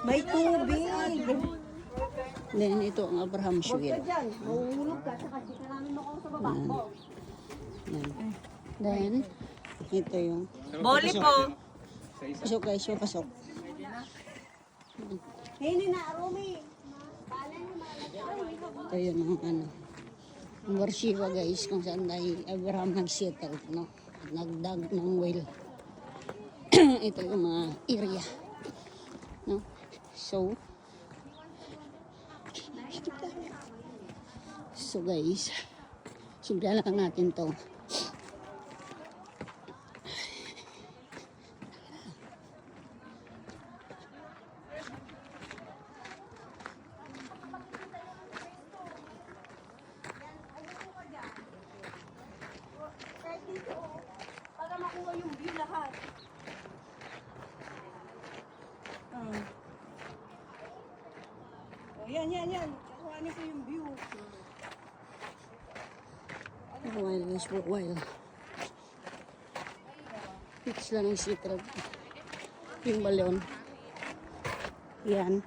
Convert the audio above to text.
May tubig. Then ito ang Abraham's Wheel. Mahulog ka, saka di ka namin makuha sa baba mo. Yan. Then, ito yung Boli po. pasok guys, pasok. Hindi na, Rumi. Ito yun ang ano. Ang Warshiwa guys, kung saan tayo Abraham nag-settle, no? Nagdag ng well. Ito yung mga area. No? So guys, sigla lang natin to. Para makuha yung view lahat. Oh, yan. Kukuhanin ko yung view. For a while guys, for a while. Fix lang yung secret. Yung balon. Yan.